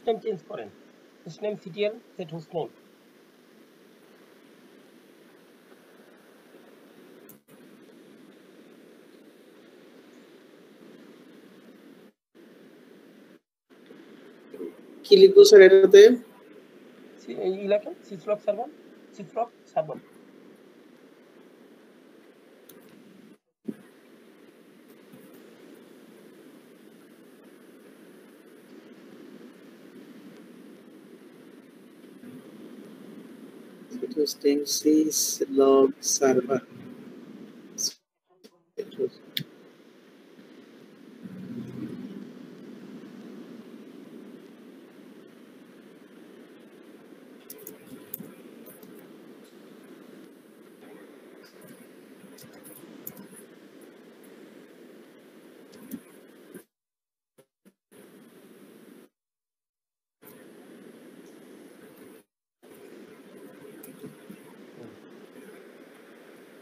Host name change করেন, hostnamectl set hostname. কি লিখবো স্যার এটাতে? এই লেখেন syslog server, syslog server. hosting syslog server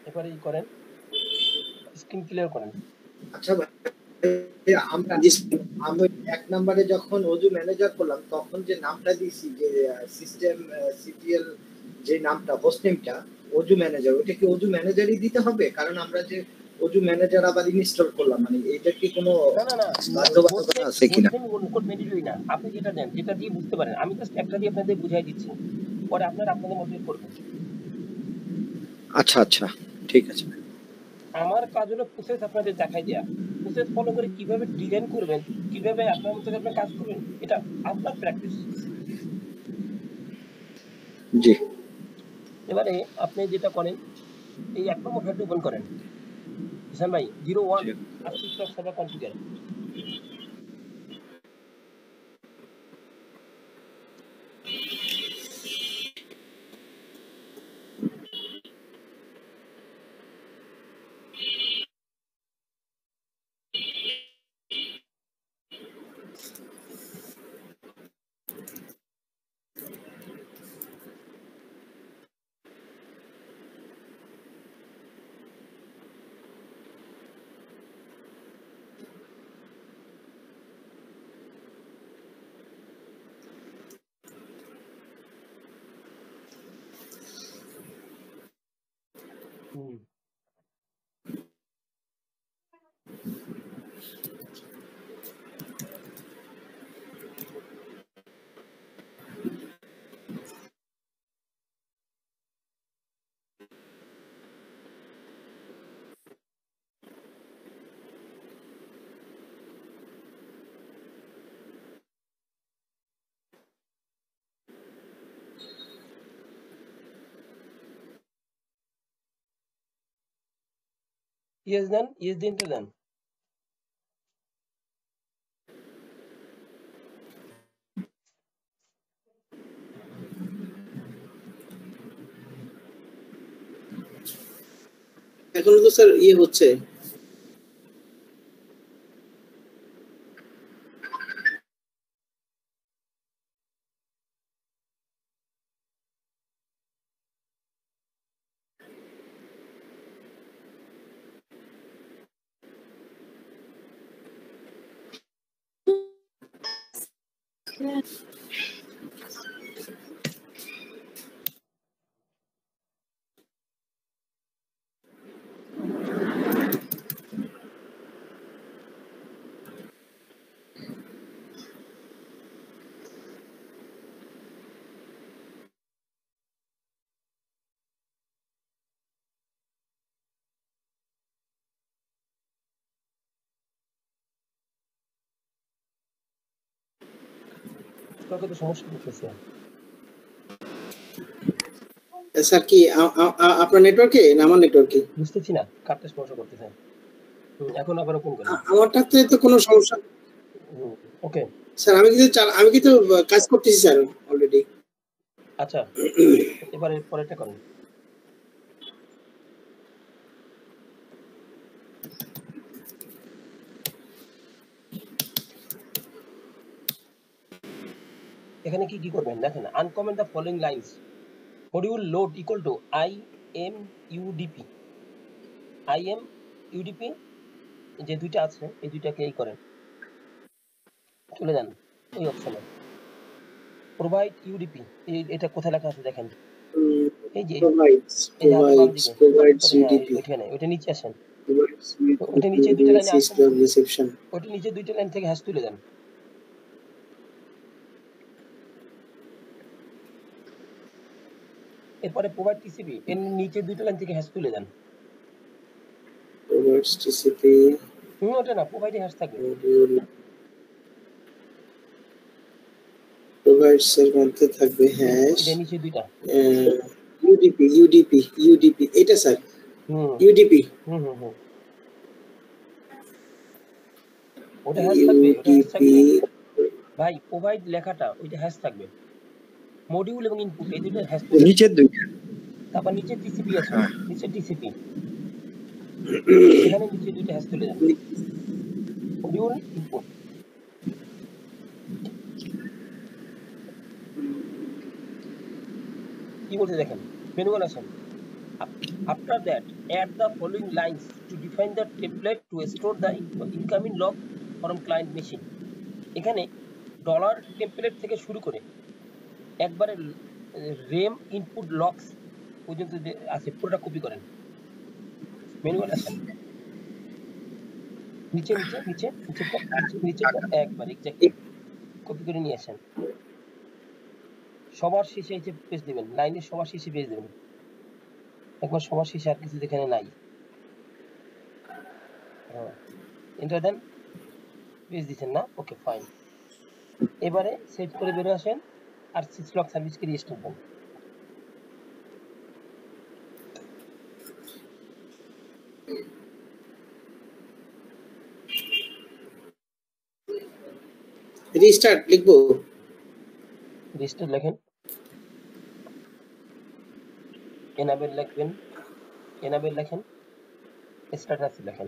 এবারে ই করেন, স্ক্রিন ক্লিয়ার করেন। আচ্ছা ভাই, আমরা এক নম্বরে যখন ওজু ম্যানেজার করলাম তখন যে নামটা দিয়েছি যে সিস্টেম সিটিএল যে নামটা হোস্ট নেমটা ওজু ম্যানেজার, ওটা কি ওজু ম্যানেজারই দিতে হবে? কারণ আমরা যে ওজু ম্যানেজার আবার ইনস্টল করলাম, মানে এটা কি কোনো বাধ্যবাধকতা আছে কিনা? কোড ম্যান্ডেটরি না, আপনি যেটা দেন যেটা দিয়ে বুঝতে পারেন। আমি জাস্ট একটা দিয়ে আপনাদের বুঝাই দিচ্ছি, পরে আপনারা আপনাদের মতো করবেন। আচ্ছা আচ্ছা, ঠিক আছে। আমার কাজ হলো প্রসেস আপনাদের দেখাই দেয়া, প্রসেস ফলো করে কিভাবে ডিজাইন করবেন, কিভাবে আপনার মতো আপনি কাজ করবেন, এটা আপনার প্র্যাকটিস। জি। এবারে আপনি যেটা করেন, এই এক নম্বর ফাইলটা ওপেন করেন হিসাম ভাই, 01 আর সিসলক সার্ভার কনফিগার। ইয়েস দেন, ইয়েস দিন তো দেন। এখনো তো স্যার ইয়ে হচ্ছে। তোকে তো সমস্যা করতেছে স্যার। কি আপনার নেটওয়ার্কে না আমার নেটওয়ার্কে? বুঝতেছি না, কাটতে সমস্যা করতেছে। এখন আবার ওপেন করেন। আমারটাতে তো কোনো সমস্যা। ওকে স্যার আমি কিন্তু কাজ করতেছি স্যার অলরেডি। আচ্ছা, এবারে পরেরটা করেন। এখানে কি কি করবেন দেখেন, uncomment the following lines, module load equal to IMUDP। IMUDP যে দুইটা আছে এই দুইটাকে এই করেন, চলে যান ওই অপশনে, প্রোভাইড ইউডিপি, এটা কোথায় লেখা আছে দেখেন, এই যে provides এই যে হাতে বাম দিকে, হ্যাঁ UDP ওইখানে, ওইটা নিচে আসেন, provides ওইটা নিচে দুইটা লাইনে আসেন, system reception ওইটা নিচে দুইটা লাইন থেকে হ্যাশ তুলে দেন। এরপরে প্রোভাইড টিসিপি, এর নিচে দুইটা লাইন থেকে হ্যাশ তুলে দেন। provides TCP ওটা না, প্রোভাইডে হ্যাশ থাকবে। module provides এর মধ্যে থাকবে হ্যাশ এটা নিচে দুইটা UDP এটা স্যার UDP ওটা হ্যাশ থাকবে, ওটা হ্যাশ থাকবে ভাই, প্রোভাইড লেখাটা ওইটা হ্যাশ থাকবে, মডিউল এবং ইনপুট এই দুটো হ্যাশ থাকবে, নিচের দুইটা। তারপর নিচে টিসিপি আছে, নিচে টিসিপি, এখানে নিচে দুইটা হ্যাশ তুলে দেন, মডিউল ইনপুট। কি বলতে দেখেন, মেনুয়াল আসেন। After that, add the following lines to define the template to store the incoming log from client machine. এখানে ডলার টেমপ্লেট থেকে শুরু করে একবারে রেম ইনপুট লগস পর্যন্ত যে আছে পুরোটা কপি করেন। মেনুয়াল আসেন, নিচে নিচে নিচে নিচে নিচে একবার এক্স্যাক্টলি কপি করে নিয়ে আসেন। সবার শেষে এসে পেজ দিবেন, লাইনের সবার শেষে পেজ দিবেন, একবার সবার শেষে আর কিছু এখানে নাই, এন্টার দেন, পেজ দিচ্ছেন না, ওকে ফাইন। এবারে সেভ করে বেরো আসেন আর সিসলগ সার্ভিসকে রিস্টোর দেন। রিস্টার্ট লিখবো, রিস্টোর লেখেন, এনাবেল লিখবেন, এনাবেল লেখেন, স্ট্যাটাস লেখেন,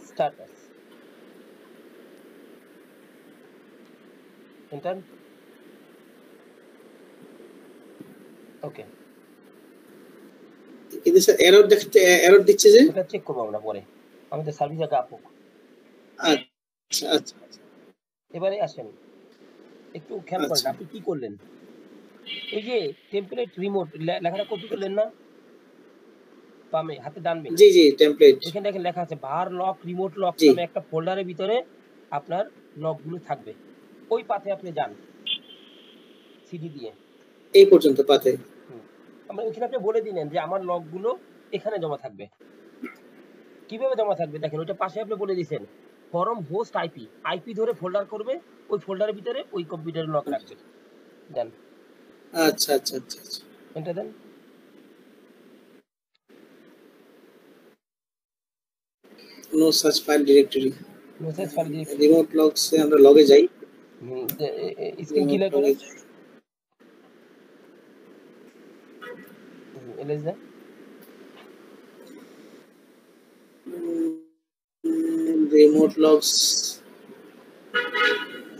স্ট্যাটাস এন্টার, ওকে। কিন্তু স্যার এরর দিচ্ছে যে, ওটা চেক করবো আমরা পরে, আমাদের সার্ভিস আগে আপুক। আচ্ছা আচ্ছা এবারে আসেন, একটু খেয়াল করেন আপনি কি করলেন, এই যে টেমপ্লেট রিমোট লেখাটা কপি করলেন না, বামে হাতে ডানবে, জি জি টেমপ্লেট, এখানে দেখেন লেখা আছে ভার লক রিমোট লক নামে একটা ফোল্ডারের ভিতরে আপনার লকগুলো থাকবে, ওই পাথে আপনি যান সিডি দিয়ে এই পর্যন্ত পাতে, আমরা ওখানে আপনি বলে দিলেন যে আমার লকগুলো এখানে জমা থাকবে। কিভাবে জমা থাকবে দেখেন, ওইটা পাশে আপনি বলে দিয়েছেন ফরম হোস্ট আইপি ধরে ফোল্ডার করবে, ওই ফোল্ডারের ভিতরে ওই কম্পিউটারের লক রাখবে, দেন। আচ্ছা আচ্ছা আচ্ছা আচ্ছা, এন্টার দেন। No search file directory, no search file directory, remote logs এ আমরা লগে যাই, স্ক্রিন ক্লিয়ার করে এলএস দেন, রিমোট লগস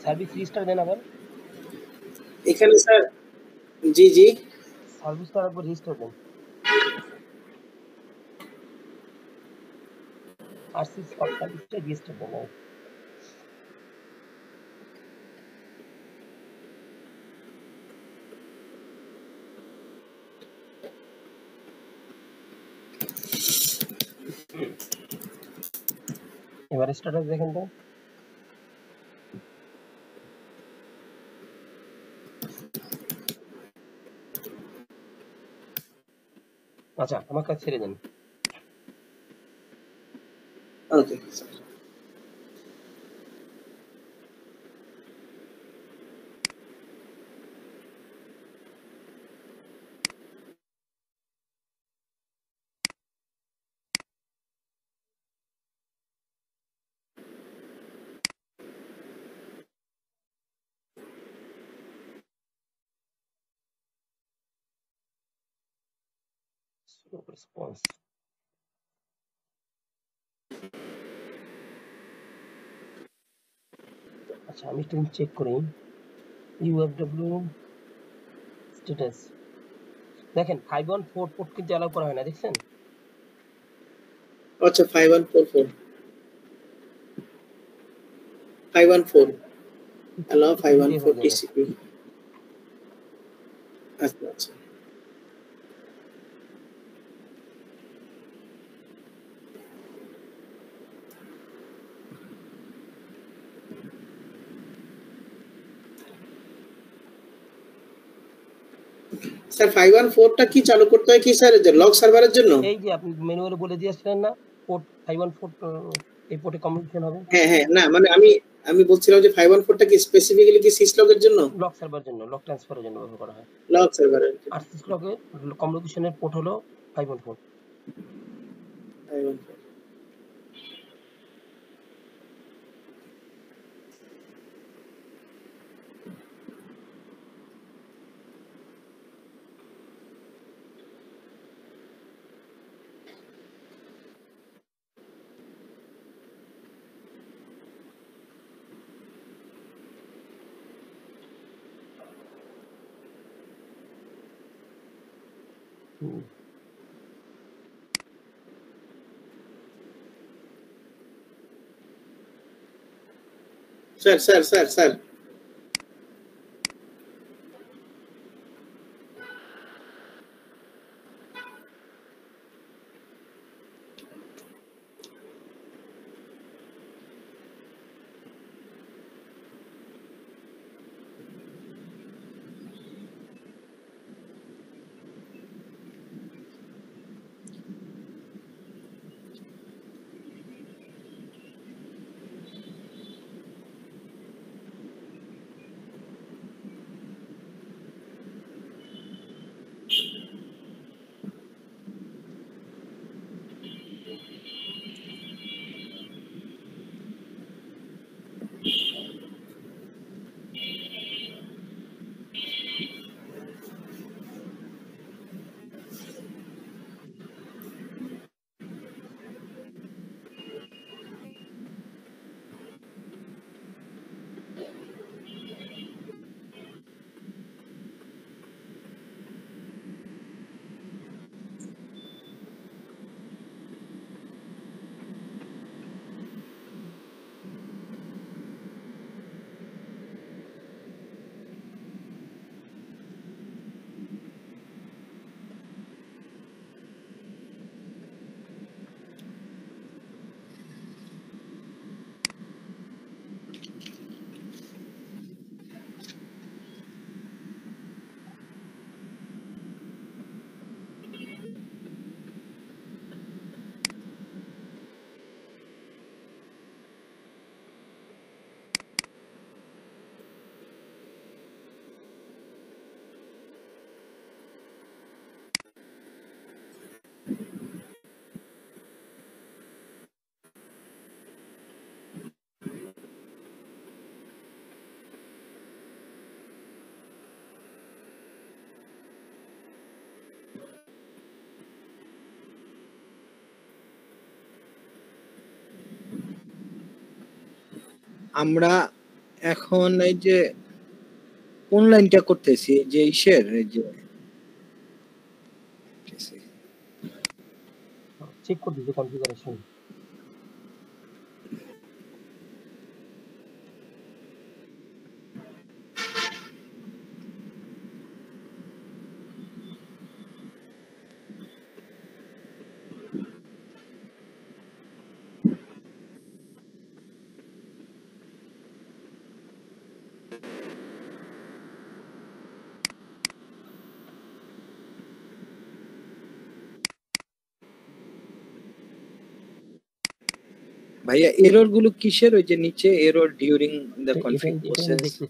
সার্ভিস রেজিস্টার দেন আবার, এখানে স্যার, জি জি সার্ভিসটা আবার রেজিস্টার দেন, আর সার্ভিসটা রেজিস্টার দেন। এবার স্ট্যাটাস দেখেন তো, আচ্ছা আমার কাছে ছেড়ে দেন, ওকে রেসপন্স, আচ্ছা আমি একটু চেক করি, ইউএফডব্লিউ স্ট্যাটাস দেখেন 514 পোর্ট কিন্তু অ্যালাউ করা হয় না, দেখছেন? আচ্ছা 5144, 514 allow এটাই হয়ে 514 যাবে। TCP আচ্ছা আচ্ছা স্যার 514টা কি চালু করতে হয় কি স্যার যে লগ সার্ভারের জন্য এই যে আপনি ম্যানুয়ালে বলে দিয়েছিলেন না পোর্ট 514 এই পোর্টে কমিউনিকেশন হবে হ্যাঁ হ্যাঁ না মানে আমি বলছিলাম যে 514টা কি স্পেসিফিক্যালি কি সিসলগের জন্য লক সার্ভারের জন্য লক ট্রান্সফারের জন্য ব্যবহার করা হয় লগ সার্ভারের আর সিসলগের কমিউনিকেশনের পোর্ট হলো 514 514 স্যার আমরা এখন এই যে কোন লাইনটা করতেছি যে ইসের এই যে চেক করে দিতে কনফিগারেশন ভাইয়া এরর গুলো কিসের ওই যে নিচে এরর ডিউরিং দ্য কনফিগ এটা প্রসেস দেখতেছি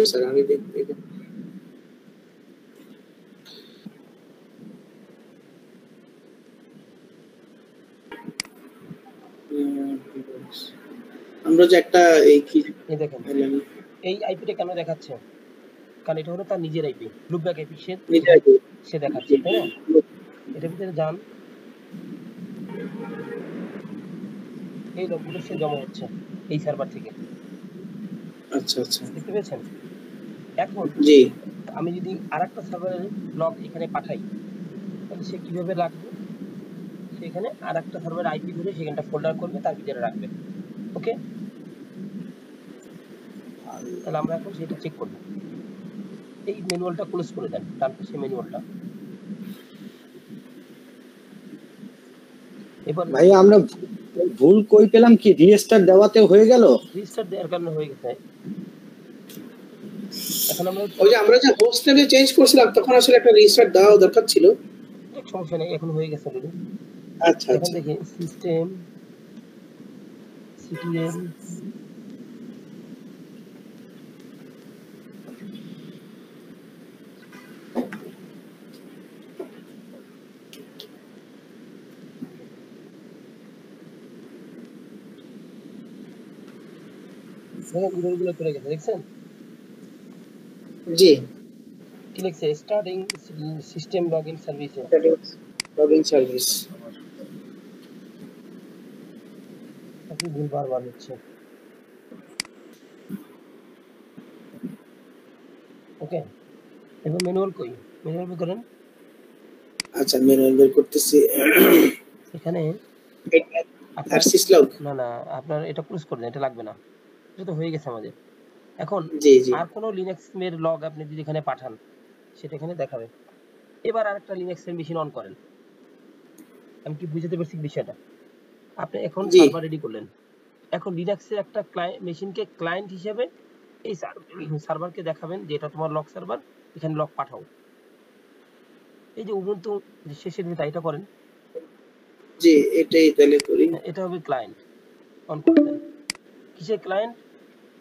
স্যার আমি দেখি আমরা যে একটা এই কি এই দেখেন এই আইপিটা কেন দেখাচ্ছে কারণ এটা হলো তার নিজের আইপি লুপব্যাক আইপি সে দেখাচ্ছে তাই না এটার ভিতরে যান এই লগগুলো সে জমা হচ্ছে এই সার্ভার থেকে আচ্ছা আচ্ছা দেখতে পেয়েছেন এখন জি আমি যদি আরেকটা সার্ভারের লগ এখানে পাঠাই তাহলে সে কিভাবে রাখবে এখানে আরেকটা সার্ভার আইপি ধরে সেখানটা ফোল্ডার করবে, তার ভিতরে রাখবে। ওকে, তাহলে আমরা এখন সেটা চেক করব। এই ম্যানুয়ালটা ক্লোজ করে দেন, ডান পাশে ম্যানুয়ালটা। এবার ভাই আমরা ভুল কই পেলাম কি, রিস্টার্ট দেওয়াতে হয়ে গেল? রিস্টার্ট দেওয়ার কারণে হয়ে গেছে। এখন আমরা ওই যে আমরা যে হোস্ট নেমে চেঞ্জ করছিলাম তখন আসলে একটা রিস্টার্ট দেওয়া দরকার ছিল। এক সমস্যা নেই, এখন হয়ে গেছে অলরেডি। আচ্ছা এখন আচ্ছা, দেখি সিস্টেম সিটিএল গুলো চলে গেছে, দেখছেন জি কি লিখছে? Starting system login service. Login service. আপনি ভুল বারবার হচ্ছে। ওকে, এবার ম্যানুয়াল কই, ম্যানুয়াল বের করেন। আচ্ছা ম্যানুয়াল বের করতেছি। এখানে আর সিসলগ না না, আপনার এটা ক্লোজ করে দেন, এটা লাগবে না, এটা তো হয়ে গেছে আমাদের। এখন জি জি আর কোনো লিনাক্স এর লগ আপনি যদি এখানে পাঠান সেটা এখানে দেখাবে। এবার আরেকটা লিনাক্স এর মেশিন অন করেন। আমি কি বুঝাতে পারছি বিষয়টা? আপনি এখন জি সার্ভার রেডি করলেন, এখন লিনাক্সের একটা মেশিনকে ক্লায়েন্ট হিসেবে এই সার্ভারকে দেখাবেন যে এটা তোমার লগ সার্ভার, এখানে লগ পাঠাও। এই যে উবুন্টু শেষের যেটা এটা করেন, জি এটাই তাহলে করি। এটা হবে ক্লায়েন্ট। অন করে দেন। কিসের ক্লায়েন্ট?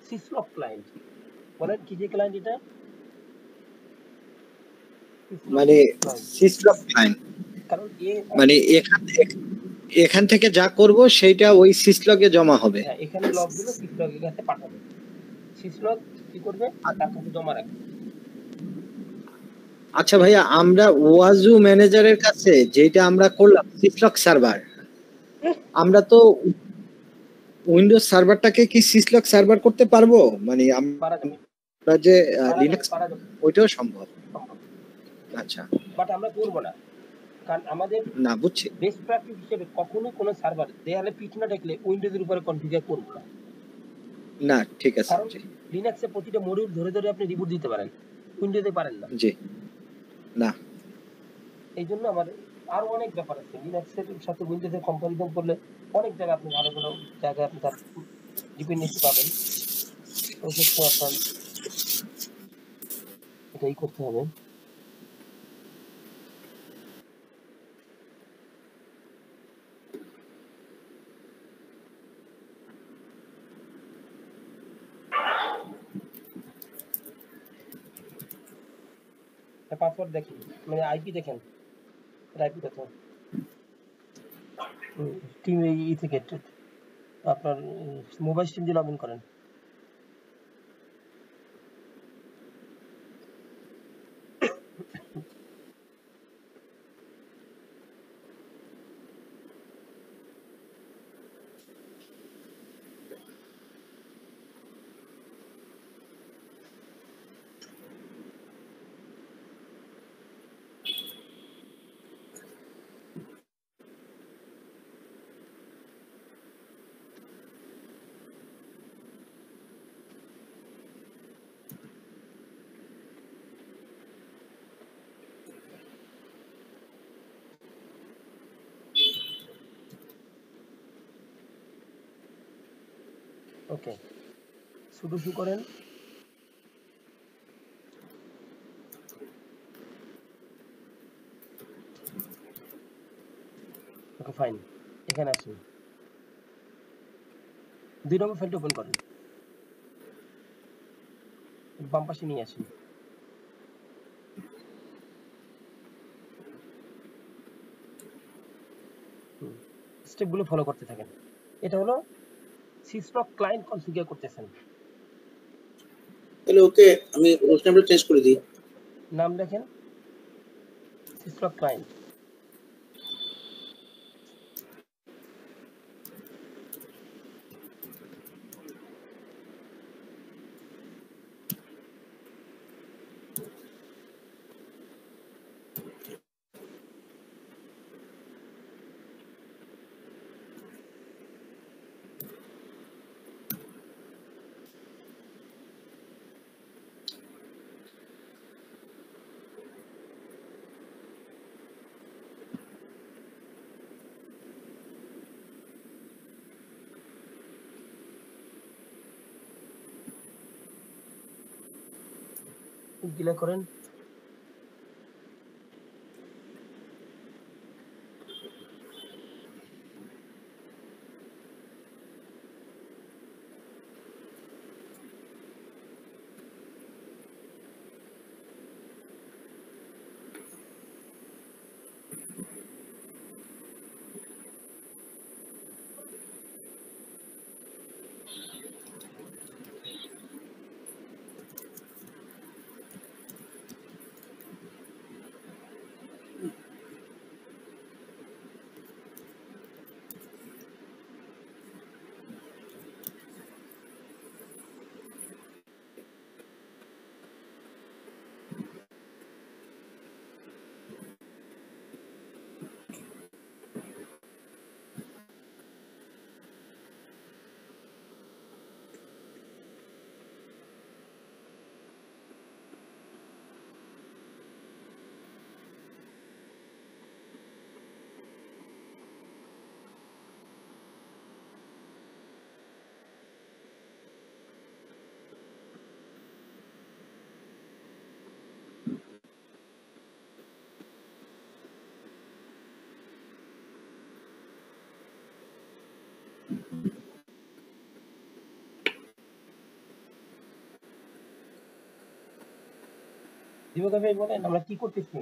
সিসলগ ক্লায়েন্ট। বলেন কিসের ক্লায়েন্ট এটা? মানে সিস্টেম ক্লায়েন্ট, কারণ মানে এখান থেকে যা করব সেটা ওই সিসলগে জমা হবে। হ্যাঁ, এখানে লগগুলো সিসলগের কাছে পাঠাবে, সিসলগ কি করবে তার কাছে জমা রাখবে। আচ্ছা ভাইয়া, আমরা ওয়াজু ম্যানেজারের কাছে যেটা আমরা করলাম সিসলগ সার্ভার, আমরা তো উইন্ডোজ সার্ভারটাকে কি সিসলগ সার্ভার করতে পারবো? মানে পারা যাবে, আমরা যে লিনাক্স, পারা যাবে, ওইটাও সম্ভব? আচ্ছা, বাট আমরা করবো না, কারণ আমাদের না বুঝছি। বেস্ট প্র্যাকটিস হিসেবে কখনোই কোনো সার্ভার দেয়ালে পিঠ না ঠেকলে উইন্ডোজের উপরে কনফিগার করবো না। না ঠিক আছে, কারণ লিনাক্সে প্রতিটা মডিউল ধরে ধরে আপনি রিবুট দিতে পারেন, উইন্ডোজে পারেন না। জি না, এই জন্য আমাদের আরো অনেক ব্যাপার আছে, লিনাক্সের সাথে উইন্ডোজের কম্পারিজন করলে অনেক জায়গায় আপনি ভালো ভালো জায়গায় আপনি তার ডিপেন্ডেন্সি পাবেন। ওই ক্ষেত্রে আপনার এটাই করতে হবে। পাসওয়ার্ড দেখেন, মানে আইপি দেখেন, আইপি কত টিম ই থেকে আপনার মোবাইল স্ট্রিম দিয়ে লগ ইন করেন। ওকে, সুডো শু করেন। ওকে ফাইন, এখানে আসুন, 2 নম্বর ফাইলটা ওপেন করেন, বাম পাশে নিয়ে আসুন। স্টেপগুলো ফলো করতে থাকেন। এটা হলো সিসলগ ক্লায়েন্ট কনফিগার করতেছেন। তাহলে ওকে আমি হোস্ট নেমটা চেঞ্জ করে দিই। নাম দেখেন সিসলগ ক্লায়েন্ট। ডিলে করেন। দিবাকর ভাই বলেন আমরা কি করতেছি?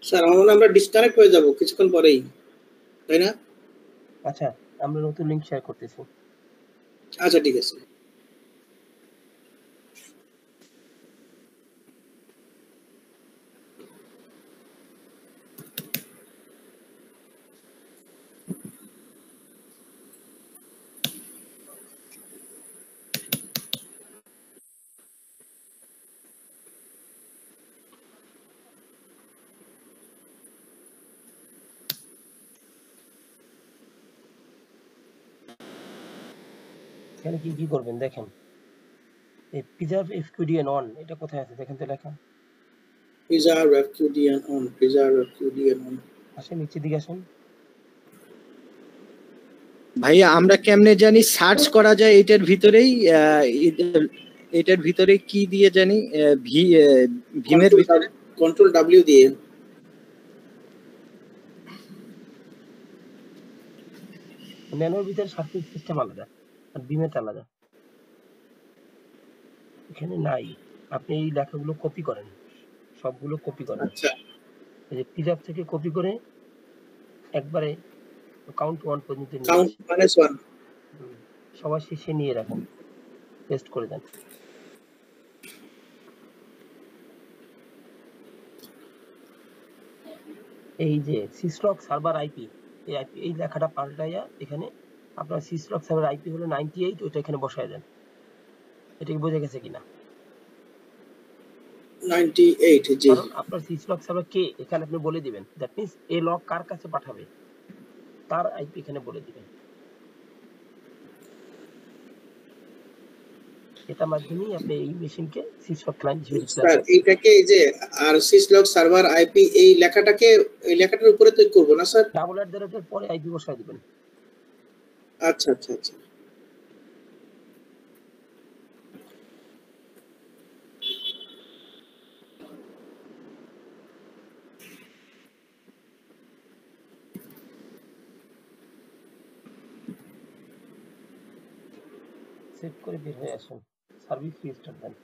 স্যার আমার মনে হয় আমরা ডিসকানেক্ট হয়ে যাব কিছুক্ষণ পরেই, তাই না? আচ্ছা আমরা নতুন লিংক শেয়ার করতেছি। আচ্ছা ঠিক আছে। এখানে কি কি করবেন দেখেন, এই প্রিজার্ভ এফকিউডিএন অন এটা কোথায় আছে দেখেন তো লেখা। Preserve FQDN on, preserve FQDN on. আসেন নিচের দিকে আসেন। ভাইয়া আমরা কেমনে জানি সার্চ করা যায় এটার ভিতরেই এটার ভিতরে কি দিয়ে জানি ভীমের ভিতরে কন্ট্রোল ডাব্লিউ দিয়ে। ন্যানোর ভিতরে সার্চিং সিস্টেম আলাদা আর বিমের আলাদা। এখানে নাই, আপনি এই লেখাগুলো কপি করেন। সবগুলো কপি করেন। আচ্ছা এই যে পিজআপ থেকে কপি করে একবারে কাউন্ট 1 পর্যন্ত নিয়ে কাউন্ট আসেন। -1 সবার শেষে নিয়ে রাখেন, পেস্ট করে দেন। এই যে সিসলক সার্ভার আইপি, এই আইপি এই লেখাটা পাল্টাইয়া এখানে আপনার সিসলক সার্ভার আইপি হলো 98, ওইটা এখানে বসায় দেন। এটা কি বোঝা গেছে কিনা? 98 জি কারণ আপনার সিসলক সার্ভার কে এখানে আপনি বলে দিবেন। দ্যাট মিন্স এই লক কার কাছে পাঠাবে তার আইপি এখানে বলে দিবেন। এটার মাধ্যমেই আপনি এই মেশিনকে সিসলক ক্লায়েন্ট হিসেবে ডিক্লেয়ার স্যার করবেন। এইটাকে এই যে আর সিসলক সার্ভার আইপি এই লেখাটাকে এই লেখাটার উপরে তৈরি করব না স্যার? ডাবল এট দ্য রেটের পরে আইপি বসায় দিবেন। আচ্ছা আচ্ছা আচ্ছা সেভ করে বের হয়ে আসুন, সার্ভিস রিস্টার্ট দেন।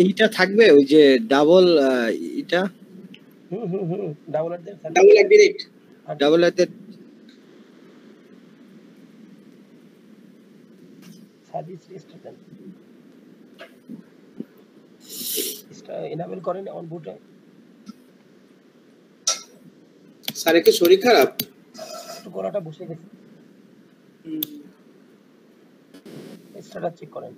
এইটা থাকবে ওই যে ডাবল এটা double at the double at the rate double এতে সার্ভিস রিস্টার্ট দেন। এনাবেল করেন অন বুটে। স্যার কি শরীর খারাপ? একটু গলাটা বসে গেছে, স্ট্যাটাস চেক করেন।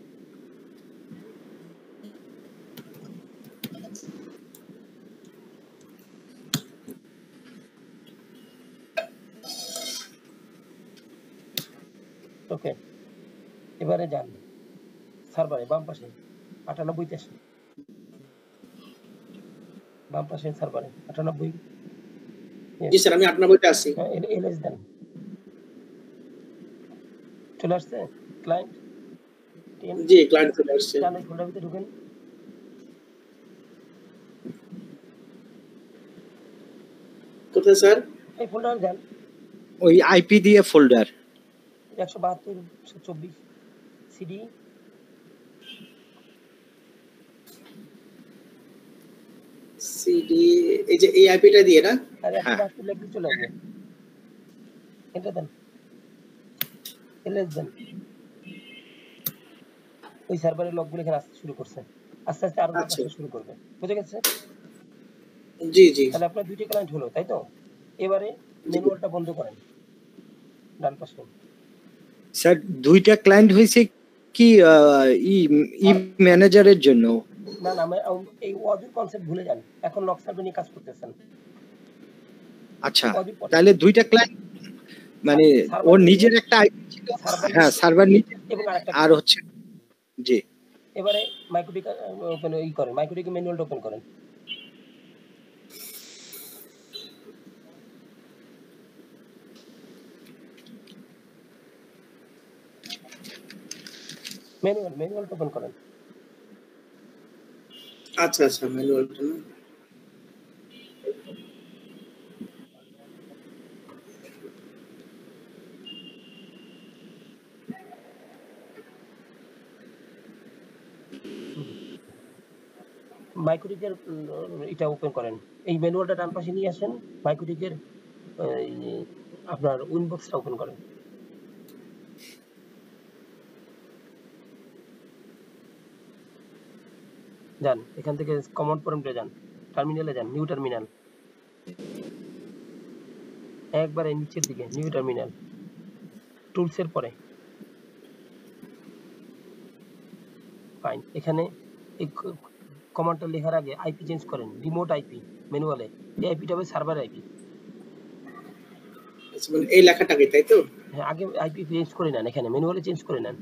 ওকে, এবারে যান সার্ভারে বাম পাশে 98 আসেন, বাম পাশে সার্ভারে 98। জি স্যার আমি 98 তে আছি। এলএস দেন, চলে আসছে ক্লায়েন্ট। জি ক্লায়েন্ট চলে আসছে। জানেন ফোল্ডার ভিতরে ঢুকেন। কোথায় স্যার? এই ফোল্ডার যান, ওই আইপি দিয়ে ফোল্ডার 172/124 সিডি। সিডি এই যে এই আইপিটা দিয়ে না? আর 172 লিখে চলে আসবে। এটা দেন, এলএস দেন। ওই সার্ভারের লকগুলো এখানে আসতে শুরু করছে, আস্তে আস্তে আরো আচ্ছা আসতে শুরু করবে। বুঝে গেছে? জি জি তাহলে আপনার দুইটা ক্লায়েন্ট হলো, তাই তো? এবারে ম্যানুয়ালটা বন্ধ করেন ডান পাশে। স্যার দুইটা ক্লায়েন্ট হইছে কি ই ম্যানেজারের জন্য? না না, এই ওয়াজুর কনসেপ্ট ভুলে যান, এখন লক সার্ভার নিয়ে কাজ করতেছেন। আচ্ছা তাহলে দুইটা ক্লায়েন্ট মানে ওর নিজের একটা আইপি ছিল, হ্যাঁ সার্ভার নিজে এবং আরেকটা আর হচ্ছে জি। এবারে মাইক্রোটিক ওপেন করেন, মাইক্রোটিক ম্যানুয়ালটা ওপেন করেন। ম্যানুয়ালটা ওপেন করেন। আচ্ছা আচ্ছা ম্যানুয়ালটা না মাইক্রোটিকের এটা ওপেন করেন, এই ম্যানুয়ালটা ডান পাশে নিয়ে আসেন, মাইক্রোটিকের আপনার উইনবক্সটা ওপেন করেন। যান এখান থেকে কমান্ড প্রম্পটে যান, টার্মিনালে যান, নিউ টার্মিনাল, একবারে নিচের দিকে নিউ টার্মিনাল, টুলসের পরে ফাইন। এখানে এই কমান্ডটা লেখার আগে আইপি চেঞ্জ করেন, রিমোট আইপি ম্যানুয়ালে। এই আইপিটা হবে সার্ভার আইপি। আচ্ছা মানে এই লেখাটাকে তাই তো? হ্যাঁ, আগে আইপি চেঞ্জ করে নেন, এখানে ম্যানুয়ালে চেঞ্জ করে নেন।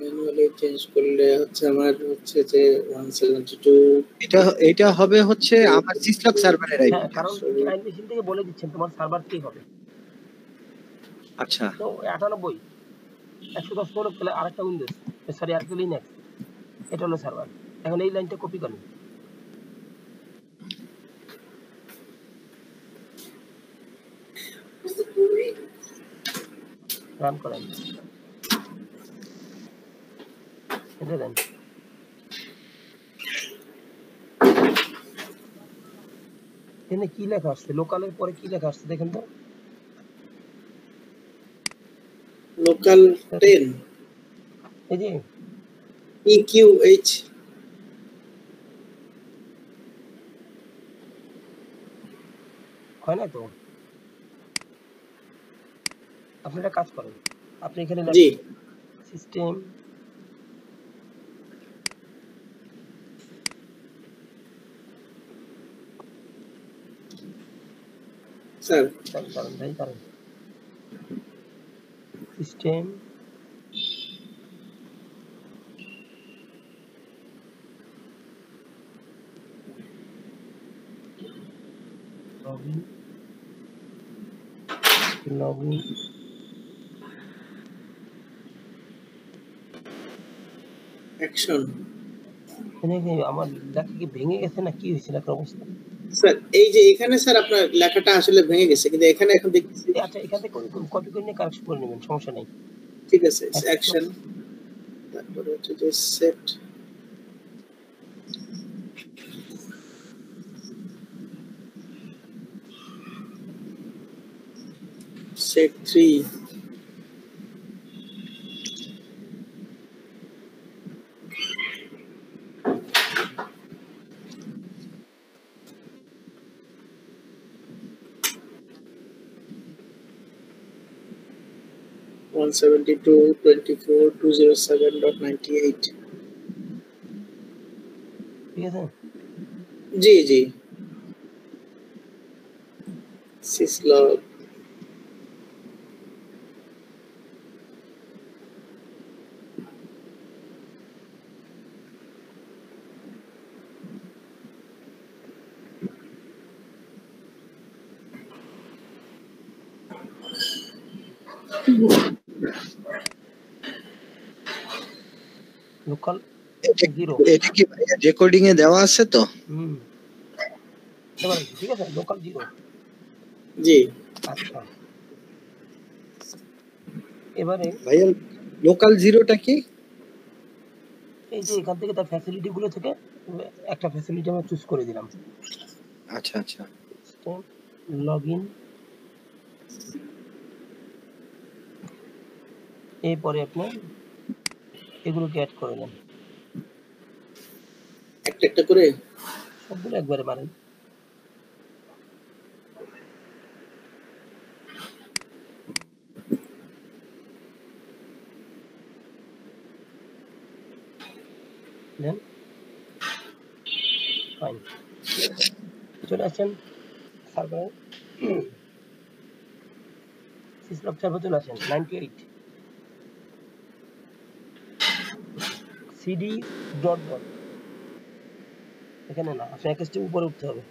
ম্যানুয়ালি চেঞ্জ করলে হচ্ছে আমার হচ্ছে যে 172 এটা হবে হচ্ছে আমার সিসলক সার্ভারের আইপি। হ্যাঁ, কারণ ক্লায়েন্ট মেশিন থেকে বলে দিচ্ছেন তোমার সার্ভার কি হবে। আচ্ছা তো 98 110 হলো, তাহলে আরেকটা উইন্ডোজ, সরি আরেকটা লিনাক্স, এটা হলো সার্ভার। এখন এই লাইনটা কপি করেন, রান করেন। এটা দেন। এখানে কি লেখা আসছে? লোকালের পরে কি লেখা আসছে দেখেন তো। লোকাল 10 এই যে EQH হয় না তো। আপনি একটা কাজ করেন, আপনি এখানে জি লেখেন সিস্টেম স্যার দাঁড়ান সিস্টেম লগইন অ্যাকশন। এখানে কি আমার লেখা কি ভেঙে গেছে না কি হয়েছে লেখার অবস্থা? স্যার এই যে এখানে স্যার আপনার লেখাটা আসলে ভেঙে গেছে, কিন্তু এখানে এখন দেখতেছি। আচ্ছা এখান থেকে কপি করে নিয়ে কারেকশন করে নেবেন, সমস্যা নেই। ঠিক আছে, অ্যাকশন, তারপরে হচ্ছে যে সেট set 3 172.24.207.98 ঠিক আছে। জি জি syslog লোকাল জিরো। এটা কি রেকর্ডিং এ দেওয়া আছে তো? এবার ঠিক আছে, লোকাল জিরো। জি আচ্ছা এবারে ভাইয়া লোকাল জিরোটা কি? এই যে এখান থেকে তার ফ্যাসিলিটি গুলো থেকে একটা ফ্যাসিলিটি আমরা চুজ করে দিলাম। আচ্ছা আচ্ছা লগইন, এরপরে আপনি এগুলোকে অ্যাড করে দেন, একটা একটা করে। সবগুলো একবারে মারেন। দেন ফাইন, চলে আসছেন সার্ভারে, সিসলগ সার্ভার চলে আসেন 98 সিডি ডট ডট, এখানে না, আপনি এক স্টেপ উপরে উঠতে হবে।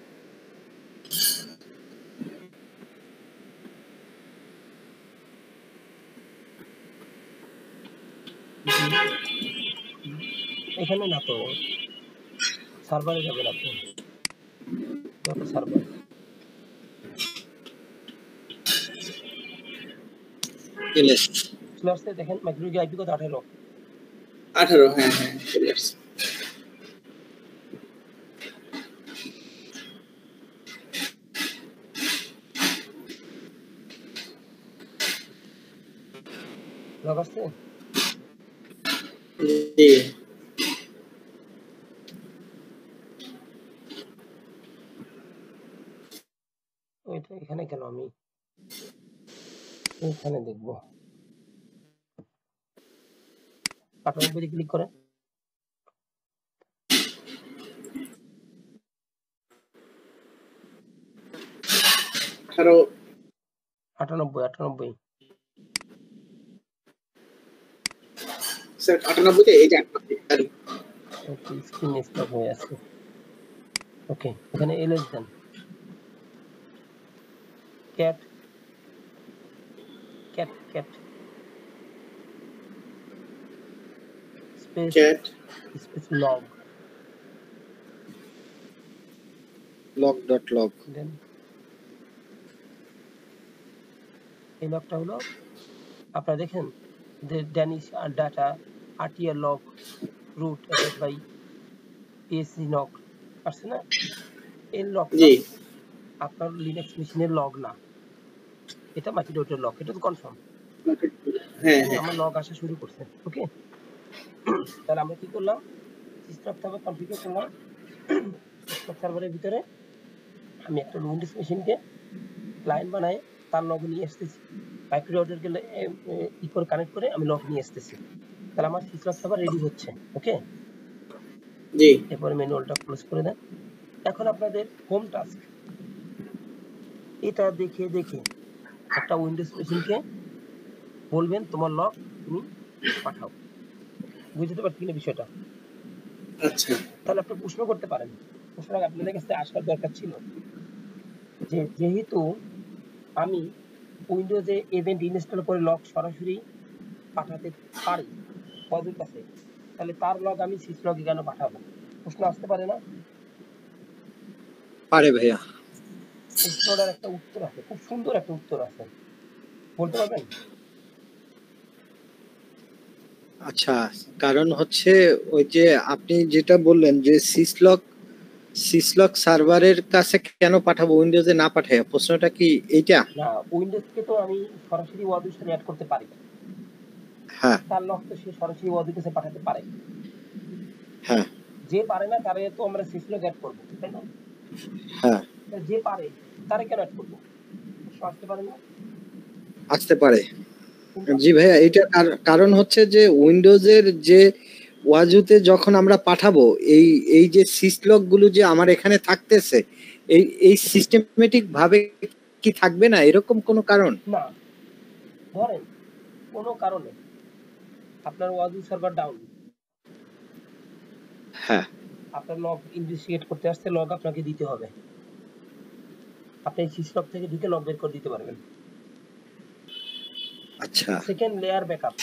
এখানে না তো, সার্ভারে যাবেন আপনি, যত সার্ভার চলে আসছে দেখেন, মাইক্রোজি আইপি কত 18। 18 হ্যাঁ হ্যাঁ চলে আসছে। লগ আসছে। জি ওইটা এখানে কেন, আমি এখানে দেখবো। 98 ক্লিক করেন, 18 98 স্যার 98 তে এই যে 98 ওকে, স্ক্রিন স্টপ হয়ে আছে। ওকে এখানে এলএস দেন, cat cat cat space cat space log log dot log দেন। এই লগটা হলো আপনারা দেখেন যে ড্যানিশ আর data RTR log root SSY PSC log আসছে না, এই লগটা জি আপনার লিনাক্স মেশিনের লগ না, এটা মাইক্রোডটের লগ, এটা তো কনফার্ম। হ্যাঁ হ্যাঁ আমার লগ আসা শুরু করছে। ওকে, তাহলে আমরা কি করলাম, সিস্টেম সার্ভার কনফিগার করলাম। সিস্টেম সার্ভারের ভিতরে আমি একটা উইন্ডোজ মেশিনকে ক্লায়েন্ট বানায় তার লগ নিয়ে আসতেছি, মাইক্রোডটকে ই করে কানেক্ট করে আমি লগ নিয়ে আসতেছি। তাহলে আমার সিস্টেম সার্ভার রেডি হচ্ছে। ওকে, জি এরপরে ম্যানুয়ালটা ক্লোজ করে দেন। এখন আপনাদের হোম টাস্ক, এটা দেখে দেখে একটা উইন্ডোজ মেশিনকে বলবেন তোমার লগ তুমি পাঠাও। বুঝতে পারছি কিনা বিষয়টা? আচ্ছা তাহলে আপনি প্রশ্ন করতে পারেন, প্রশ্নটা আপনাদের কাছে আসার দরকার ছিল যে যেহেতু আমি উইন্ডোজে এজেন্ট ইনস্টল করে লগ সরাসরি পাঠাতে পারি ওদের কাছে, তাহলে তার লগ আমি সিসলগে কেন পাঠাবো? প্রশ্ন আসতে পারে না? পারে ভাইয়া। প্রশ্নটার একটা উত্তর আছে, খুব সুন্দর একটা উত্তর আছে, বলতে পারবেন? আচ্ছা, কারণ হচ্ছে ওই যে আপনি যেটা বললেন যে সিসলক সার্ভারের কাছে কেন পাঠাবো উইন্ডোজে না পাঠায়, প্রশ্নটা কি এইটা? না, উইন্ডোজকে তো আমি সরাসরি ওয়াদের সাথে অ্যাড করতে পারি, হ্যাঁ তার লগ তো সে সরাসরি ওয়াদের কাছে পাঠাতে পারে। হ্যাঁ যে পারে না তারে তো আমরা সিসলগ অ্যাড করবো, তাই না? হ্যাঁ যে পারে তারে কেন অ্যাড করবো? আসতে পারে না? আসতে পারে। কিন্তু জি ভাইয়া, এটা কারণ হচ্ছে যে উইন্ডোজের যে ওয়াজুতে যখন আমরা পাঠাবো এই এই যে সিসলক গুলো যে আমার এখানে থাকতেছে, এই সিস্টেমেটিক ভাবে কি থাকবে না এরকম কোনো কারণ? না, ধরেন কোনো কারণে আপনার ওয়াজু সার্ভার ডাউন, হ্যাঁ আপনার লগ ইনভেস্টিগেট করতে আসছে, লগ আপনাকে দিতে হবে, আপনি সিসলগ থেকে ঢুকে লগ বের করে দিতে পারবেন। আচ্ছা সেকেন্ড লেয়ার ব্যাকআপ,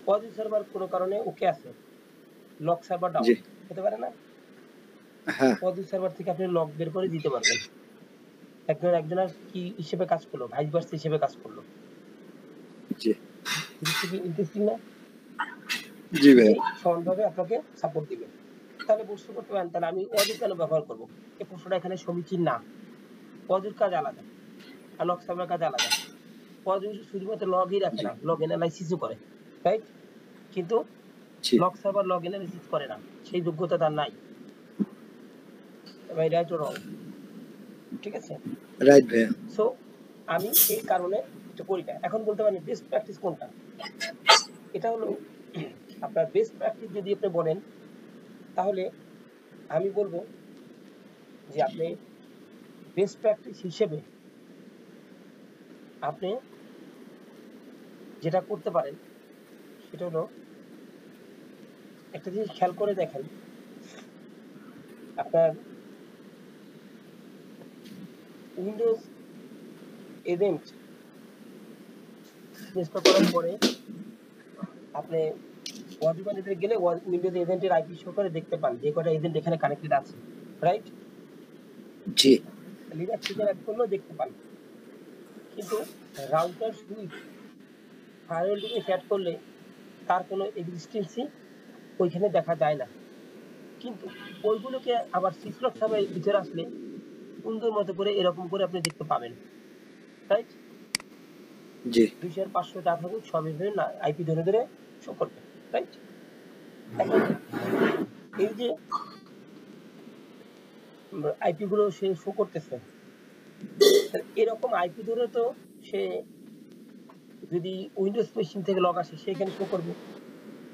ওয়াজু সার্ভার কোনো কারণে ওকে আছে, লগ সার্ভার ডাউন জি হতে পারে না, হ্যাঁ ওয়াজু সার্ভার থেকে আপনি লগ বের করে দিতে পারবেন। একজনের কি হিসেবে কাজ করলো, ভাইস ভার্সা হিসেবে কাজ করলো। জি ইন্টারেস্টিং না? জি ভাইয়া। সমানভাবে আপনাকে সাপোর্ট দিবে। তাহলে প্রশ্ন করতে পারেন তাহলে আমি ওয়াজু কেন ব্যবহার করবো? এই প্রশ্নটা এখানে সমীচীন না। ওয়াজুর কাজ আলাদা আর লগ সার্ভার কাজ আলাদা। ওয়াজু শুধুমাত্র লগই রাখে জি না, লগ অ্যানালাইসিসও করে, রাইট? কিন্তু জি লগ সার্ভার লগ অ্যানালাইসিস করে না, সেই যোগ্যতা তার নাই। রাইট ও রং? ঠিক আছে। রাইট ভাইয়া। সো আমি এই কারণে এটা করি না। এখন বলতে পারেন বেস্ট প্র্যাকটিস কোনটা? এটা হলো আপনার বেস্ট প্র্যাকটিস যদি আপনি বলেন তাহলে আমি বলবো যে আপনি বেস্ট প্র্যাকটিস হিসেবে আপনি যেটা করতে পারেন সেটা হলো একটা জিনিস খেয়াল করে দেখেন, আপনার উইন্ডোজ এজেন্ট ইনস্টল করার পরে আপনি ওয়াজু ম্যানেজারে গেলে উইন্ডোজ এজেন্টের আইপি শো করে দেখতে পান যে কটা এজেন্ট এখানে কানেক্টেড আছে, রাইট? জি লিনাক্স থেকে অ্যাড করলেও দেখতে পান, কিন্তু router switch firewall device add করলে তার কোনো এক্সিস্টেন্সই ওইখানে দেখা যায় না। কিন্তু ওইগুলোকে আবার সিসলগ সার্ভারের ভিতরে আসলে সুন্দর মতো করে এরকম করে আপনি দেখতে পাবেন, রাইট? জি 200 500 যা থাকুক সবই ধরে না আইপি ধরে ধরে শো করবে, রাইট? এখন এই যে আইপি গুলো সে শো করতেছে, এরকম আইপি ধরে তো সে যদি উইন্ডোজ মেশিন থেকে লগ আসে সেখানে শো করবে,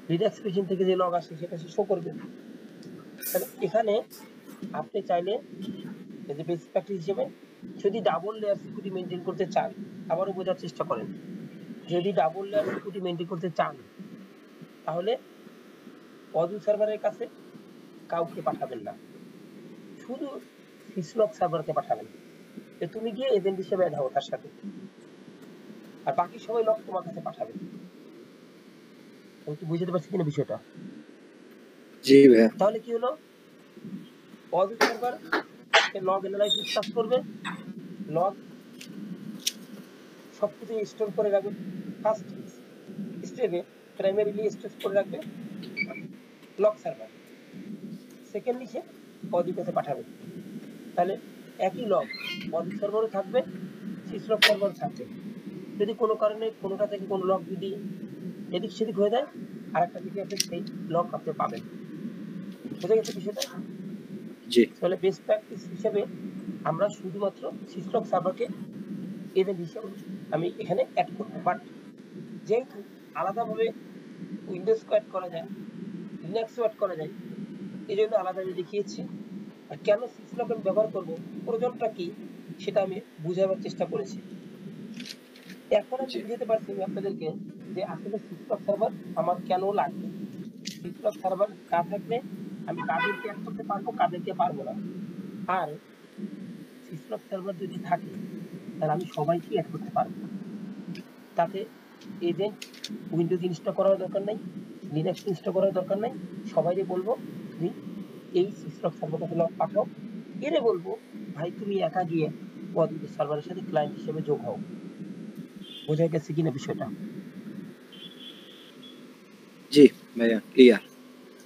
লিনাক্স মেশিন থেকে যে লগ আসে সেটা সে শো করবে। তাহলে এখানে আপনি চাইলে এই যে বেসিক প্র্যাকটিস হিসেবে যদি ডাবল লেয়ার সিকিউরিটি মেনটেন করতে চান, আবারও বোঝার চেষ্টা করেন, যদি ডাবল লেয়ার সিকিউরিটি মেনটেন করতে চান তাহলে ওয়াজু সার্ভারের কাছে কাউকে পাঠাবেন না, শুধু সিসলগ সার্ভারকে পাঠাবেন যে তুমি গিয়ে এজেন্ট হিসেবে অ্যাড হও তার সাথে, আর বাকি সবাই লগ তোমার কাছে পাঠাবে। আমি কি বুঝতে পারছি কিনা বিষয়টা? জি ভাইয়া। তাহলে কি হলো, ওয়াজু সার্ভার লগ অ্যানালাইসিস কাজ করবে, লগ সবকিছু স্টোর করে রাখবে ফার্স্ট স্টেপে, প্রাইমারিলি স্টোর করে রাখবে লক সার্ভার, সেকেন্ডলি সে অডির কাছে পাঠাবে। তাহলে একই লগ অডির সার্ভারও থাকবে, সিসলক সার্ভারও থাকবে। যদি কোনো কারণে কোনোটা থেকে কোনো লগ যদি এদিক সেদিক হয়ে যায়, আরেকটা থেকে আপনি সেই লগ আপনি পাবেন। বুঝে গেছে বিষয়টা? জি তাহলে বেস্ট প্র্যাকটিস হিসেবে আমরা শুধুমাত্র সিসলক সার্ভারকে ইভেন্ট হিসেবে আমি এখানে অ্যাড করব, বাট যেহেতু আলাদাভাবে উইন্ডোজ অ্যাড করা যায়, লিনাক্সও অ্যাড করা যায়, এই জন্য আলাদা আমি দেখিয়েছি। আর কেন সিসলক আমি ব্যবহার করব, প্রয়োজনটা কি, সেটা আমি বুঝাবার চেষ্টা করেছি। এখন আমি বুঝাতে পারছি আপনাদেরকে যে আসলে সিসলক সার্ভার আমার কেন লাগবে, সিসলক সার্ভার কাজ থাকলে আমি কাদেরকে অ্যাড করতে পারবো, কাদেরকে পারবো না। আর সিসলক সার্ভার যদি থাকে তাহলে আমি সবাইকে অ্যাড করতে পারবো। তাতে এজেন্ট উইন্ডোজ ইনস্টল করার দরকার নাই, লিনাক্স ইনস্টল করার দরকার নাই, সবাইকে বলবো তুমি এই সিসলক সার্ভারটাতে লগ পাঠাও, এরে বলবো ভাই তুমি একা গিয়ে সার্ভারের সাথে ক্লায়েন্ট হিসেবে যোগ হও। বোঝা গেছে কিনা বিষয়টা? জি ভাইয়া ক্লিয়ার।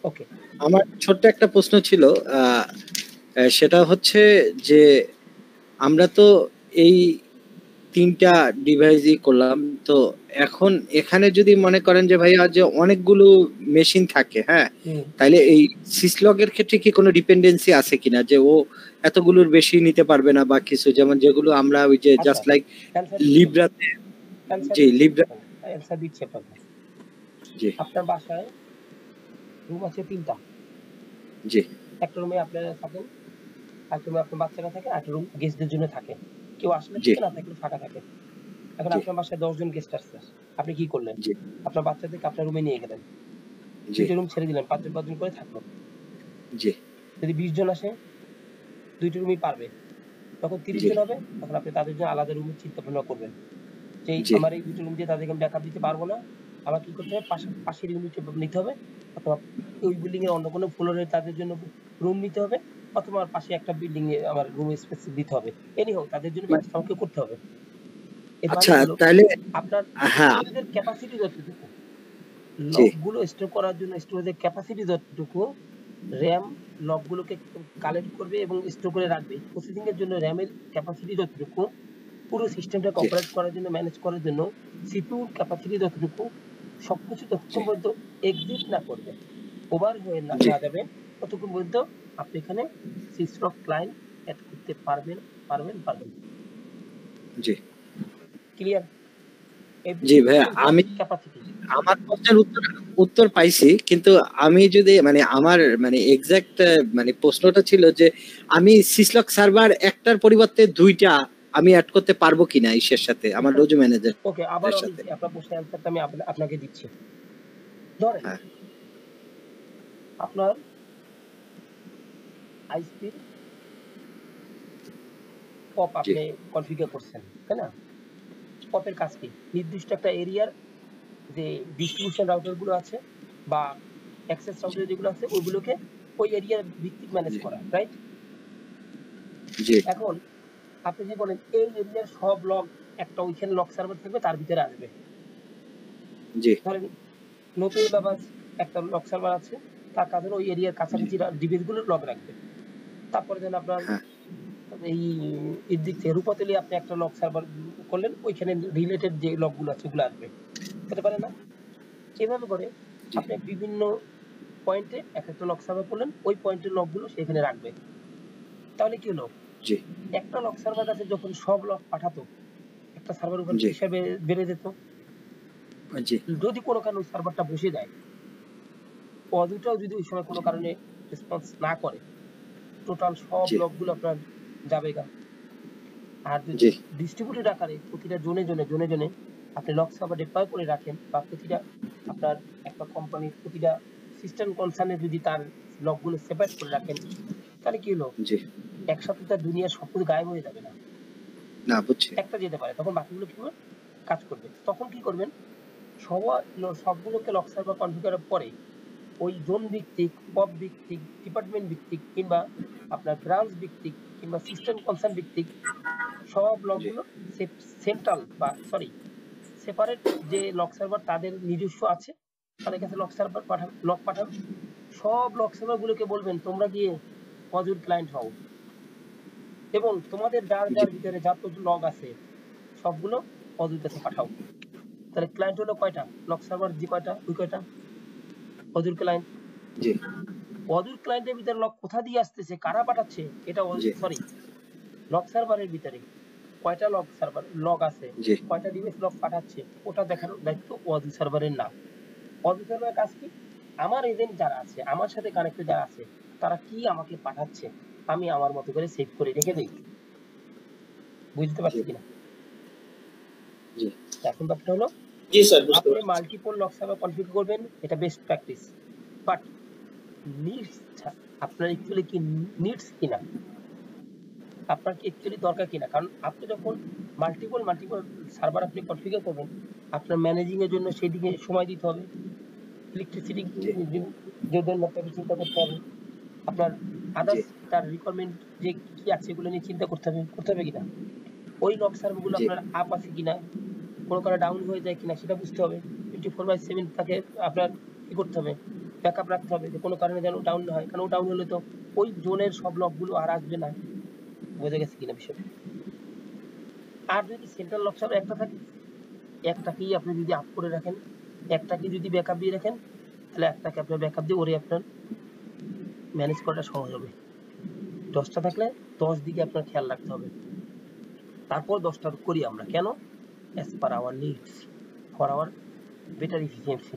ওকে, আমার ছোট্ট একটা প্রশ্ন ছিল, সেটা হচ্ছে যে আমরা তো এই 3টা ডিভাইসই করলাম, তো এখন এখানে যদি মনে করেন যে ভাইয়া যে অনেকগুলো মেশিন থাকে, হ্যাঁ, তাইলে এই সিসলগের ক্ষেত্রে কি কোনো ডিপেন্ডেন্সি আছে কিনা যে ও এতগুলোর বেশি নিতে পারবে না বা কিছু, যেমন যেগুলো আমরা ওই যে জাস্ট লাইক লিব্রাতে। জি লিব্রা অ্যানসার দিচ্ছি আপনাকে। জি আপনার বাসায় রুম আছে 3টা, জি একটা রুমে আপনারা থাকেন, একটা রুমে আপনার বাচ্চারা থাকে, একটা রুম গেস্টদের জন্য থাকে, কেউ আসলে জি থাকে না থাকলে ফাঁকা থাকে। এখন জি আপনার বাসায় 10 জন গেস্ট আসছে, আপনি কি করলেন? জি আপনার বাচ্চাদেরকে আপনার রুমে নিয়ে গেলেন, জি 2টা রুম ছেড়ে দিলেন, 5 জন 5 জন করে থাকলো। জি যদি 20 জন আসে, 2টি রুমই পারবে, তখন 30 জি জন হবে, তখন আপনি তাদের জন্য আলাদা রুমের চিন্তা ভাবনা করবেন যে জি আমার এই 2টি রুম দিয়ে তাদেরকে আমি ব্যাকআপ দিতে পারবো না, আমার কি করতে হবে, পাশের ইউনিট নিতে হবে, অথবা ওই বিল্ডিং এর অন্য কোনো ফ্লোরে তাদের জন্য রুম নিতে হবে, অথবা পাশে একটা বিল্ডিং এ আমার রুম স্পেস দিতে হবে। এনিহাউ তাদের জন্য ব্যবস্থা আমাকে করতে হবে। এর মানে আচ্ছা হলো তাহলে আপনার হ্যাঁ স্টোরেজের ক্যাপাসিটি যতটুকু, জি লকগুলো স্টোর করার জন্য স্টোরেজের ক্যাপাসিটি যতটুকু, র্যাম লকগুলোকে কালেক্ট করবে এবং স্টোর করে রাখবে, প্রসেসিং এর জন্য র্যামের ক্যাপাসিটি যতটুকু, পুরো সিস্টেমটাকে জি অপারেট করার জন্য ম্যানেজ করার জন্য সিপিইউর ক্যাপাসিটি যতটুকু, সবকিছু ততক্ষণ জি পর্যন্ত এক্সিট না করবে, ওভার হয়ে না জি যাবে, ততক্ষণ পর্যন্ত আপনি এখানে সিসলক ক্লায়েন্ট অ্যাড করতে পারবেন পারবেন। জি ক্লিয়ার? জি ভাইয়া, আমি ক্যাপাসিটি আমার প্রশ্নের উত্তর পাইছি, কিন্তু আমি যদি মানে আমার মানে এক্সাক্ট মানে প্রশ্নটা ছিল যে আমি সিসলক সার্ভার একটার পরিবর্তে 2টা আমি অ্যাড করতে পারবো কিনা ইসের সাথে, আমার রোজু ম্যানেজার ওকে, আবার আমি সাথে। আপনার প্রশ্নের অ্যান্সারটা আমি আপনাকে দিচ্ছি। ধরেন হ্যাঁ আপনার আইসপি পপ জি আপনি কনফিগার করছেন, তাই না? পপের কাজ কি? নির্দিষ্ট একটা এরিয়ার যে ডিস্ট্রিবিউশন রাউটার গুলো আছে বা অ্যাক্সেস রাউটার যেগুলো আছে ওইগুলোকে ওই এরিয়ার ভিত্তিক ম্যানেজ জি করা, রাইট? জি এখন আপনি যে বলেন এই এরিয়ার সব লগ একটা ওইখানে লগ সার্ভার থাকবে, তার ভিতরে আসবে। জি ধরেন নতুন বাবাজ একটা লগ সার্ভার আছে, তার কাছে ওই এরিয়ার কাছাকাছি ডিভাইসগুলোর লগ রাখবে। তারপরে যেন আপনার হ্যাঁ এই এর দিক থেকে রূপাতলি আপনি একটা লগ সার্ভার করলেন, ওইখানে রিলেটেড যে লগগুলো আছে ওগুলো আসবে, হতে পারে না? এভাবে করে জি আপনি বিভিন্ন পয়েন্টে এক একটা লগ সার্ভার করলেন, ওই পয়েন্টের লগগুলো সেখানে রাখবে। তাহলে কি হলো, জি একটা লগ সার্ভার কাছে যখন সব লগ পাঠাতো, একটা সার্ভার উপর জি হিসাবে বেড়ে যেত। জি যদি কোনো কারণে ওই সার্ভারটা বসে যায়, অযথাও যদি ওই সময় কোনো কারণে রেসপন্স না করে, টোটাল সব জি লগগুলো আপনার যাবে গা। আর যদি জি ডিস্ট্রিবিউটেড আকারে প্রতিটা জোনে আপনি লগ সার্ভার ডিপ্লয় করে রাখেন, বা প্রতিটা আপনার একটা কোম্পানির প্রতিটা সিস্টেম কনসার্নে যদি তার লগগুলো সেপারেট করে রাখেন, তাহলে কি হলো, জি একসাথে তার দুনিয়ার সবকিছু গায়েব হয়ে যাবে না, না বুঝছি। একটা যেতে পারে, তখন বাকিগুলো কি করবে, কাজ করবে। তখন কি করবেন, সবগুলোকে লগ সার্ভার কনফিগারের পরে ওই জোন ভিত্তিক, পপ ভিত্তিক, ডিপার্টমেন্ট ভিত্তিক, কিংবা আপনার ব্রাঞ্চ ভিত্তিক, কিংবা সিস্টেম কনসার্ন ভিত্তিক সব জি লগগুলো সেন্ট্রাল বা সেপারেট যে লগ সার্ভার তাদের নিজস্ব আছে, তাদের কাছে লক সার্ভার পাঠান, সব লক সার্ভার গুলোকে বলবেন তোমরা গিয়ে অজুর ক্লায়েন্ট হও এবং তোমাদের যার ভিতরে যত লগ আছে সবগুলো অজুর কাছে পাঠাও। তাহলে ক্লায়েন্ট হলো কয়টা? লক সার্ভার যে কয়টা ওই কয়টা অজুর ক্লায়েন্ট। অজুর ক্লায়েন্টের ভিতরে লক কোথা দিয়ে আসতেছে, কারা পাঠাচ্ছে, এটা সরি লক সার্ভারের ভিতরে কয়টা লগ আছে, কয়টা ডিভাইস লগ পাঠাচ্ছে, ওটা দেখার দায়িত্ব অজু সার্ভারের না। অজু সার্ভারের কাজ কি? আমার এজেন্ট যারা আছে, আমার সাথে কানেক্টেড যারা আছে, তারা কি আমাকে পাঠাচ্ছে আমি আমার মতো করে সেভ করে রেখে দিই। বুঝতে পারছি কিনা? এখন ব্যাপারটা হলো আপনি মাল্টিপল লক সার্ভার কনফিগার করবেন, এটা বেস্ট প্র্যাকটিস। বাট নিডস আপনার অ্যাকচুয়ালি কি নিডস কিনা, আপনার কি অ্যাকচুয়ালি দরকার কিনা? কারণ আপনি যখন মাল্টিপল সার্ভার আপনি কনফিগার করবেন, আপনার ম্যানেজিং এর জন্য সেই দিকে সময় দিতে হবে, ইলেকট্রিসিটি জন্য আপনাকে চিন্তা করতে হবে, আপনার আদার্স তার রিকোয়ারমেন্ট যে কি আছে এগুলো নিয়ে চিন্তা করতে হবে কিনা, ওই লক সার্ভারগুলো আপনার আপ আছে কিনা, কোনো কারণে ডাউন হয়ে যায় কিনা সেটা বুঝতে হবে। 24/7 তাকে আপনার কি করতে হবে, ব্যাকআপ রাখতে হবে যে কোনো কারণে যেন ডাউন না হয়, কারণ ডাউন হলে তো ওই জোনের সব লকগুলো আর আসবে না। বোঝা গেছে কিনা বিষয়টা? আর যদি সেন্ট্রাল লক সার্ভার একটা থাকে, একটাকেই আপনি যদি আপ করে রাখেন, একটাকে যদি ব্যাকআপ দিয়ে রাখেন, তাহলে একটাকে আপনার ব্যাকআপ দিয়ে ওরে আপনার ম্যানেজ করাটা সহজ হবে। 10টা থাকলে 10 দিকে আপনার খেয়াল রাখতে হবে, তারপর 10টা করি আমরা কেন? As per our needs for our better efficiency.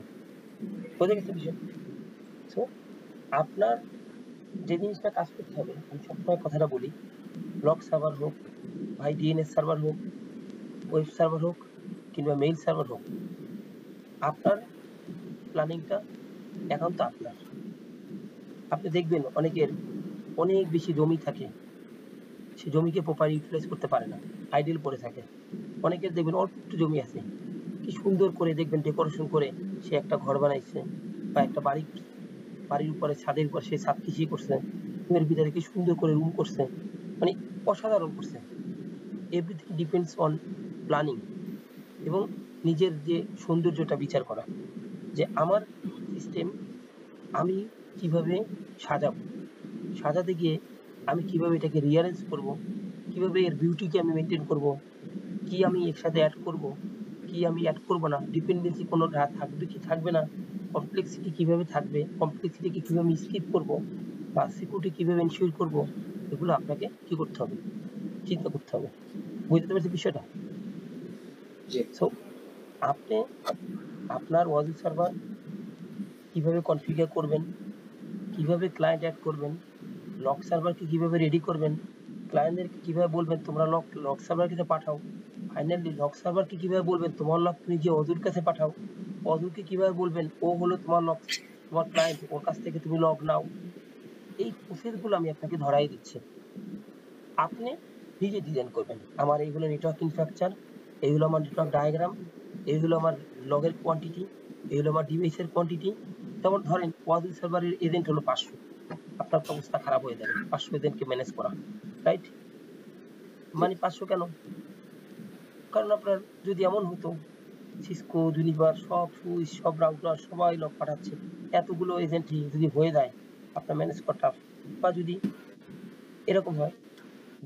বোঝা গেছে বিষয়? সো আপনার যে জিনিসটা কাজ করতে হবে, আমি সবসময় কথাটা বলি, লক সার্ভার হোক, ভাই ডিএনএস সার্ভার হোক, ওয়েব সার্ভার হোক কিংবা মেইল সার্ভার হোক, আপনার প্ল্যানিংটা এখন তো আপনার। আপনি দেখবেন অনেকের অনেক বেশি জমি থাকে, সে জমিকে প্রপার ইউটিলাইজ করতে পারে না, আইডেল পড়ে থাকে। অনেকের দেখবেন অল্প একটু জমি আছে, কি সুন্দর করে দেখবেন ডেকোরেশন করে সে একটা ঘর বানাইছে বা একটা বাড়ির উপরে ছাদের উপর সে ছাদ কৃষি করছে, এর ভিতরে কি সুন্দর করে রুম করছে, মানে অসাধারণ করছে। এভরিথিং ডিপেন্ডস অন প্ল্যানিং এবং নিজের যে সৌন্দর্যটা বিচার করা, যে আমার সিস্টেম আমি কিভাবে সাজাতে গিয়ে আমি কিভাবে এটাকে রিঅ্যারেঞ্জ করব, কিভাবে এর বিউটিকে আমি মেনটেন করব, কি আমি একসাথে অ্যাড করব, কি আমি অ্যাড করব না, ডিপেন্ডেন্সি কোনো থাকবে কি থাকবে না, কমপ্লেক্সিটি কিভাবে থাকবে, কমপ্লেক্সিটিকে কিভাবে স্কিপ করব, বা সিকিউরিটি কিভাবে এনশিওর করব, এগুলো আপনাকে কি করতে হবে, চিন্তা করতে হবে। বুঝতে পারছি বিষয়টা? সো আপনি আপনার ওয়াজি সার্ভার কিভাবে কনফিগার করবেন, কিভাবে ক্লায়েন্ট অ্যাড করবেন, লক সার্ভারকে কিভাবে রেডি করবেন, ক্লায়েন্টদেরকে কিভাবে বলবেন তোমরা লক সার্ভার কাছে পাঠাও, ফাইনালি লক সার্ভারকে কিভাবে বলবেন তোমার লক তুমি যে অজুর কাছে পাঠাও, অজুরকে কিভাবে বলবেন ও হলো তোমার ক্লায়েন্ট, ওর কাছ থেকে তুমি লগ নাও। এই প্রসেসগুলো আমি আপনাকে ধরাই দিচ্ছি, আপনি নিজে ডিজাইন করবেন। আমার এইগুলো নেটওয়ার্কিং স্ট্রাকচার, এইগুলো আমার নেটওয়ার্ক ডায়াগ্রাম, এইগুলো আমার লগের কোয়ান্টিটি, এইগুলো আমার ডিভাইসের কোয়ান্টিটি। যেমন ধরেন ওয়াজি সার্ভারের এজেন্ট হলো 500, আপনার অবস্থা খারাপ হয়ে যাবে 500 এজেন্টকে ম্যানেজ করা, রাইট? মানে 500 কেন? কারণ আপনার যদি এমন হতো সিসকো, জুনিপার, সব সুইচ, সব রাউটার সবাই লক পাঠাচ্ছে, এতগুলো এজেন্টই যদি হয়ে যায় আপনার ম্যানেজ করা, বা যদি এরকম হয়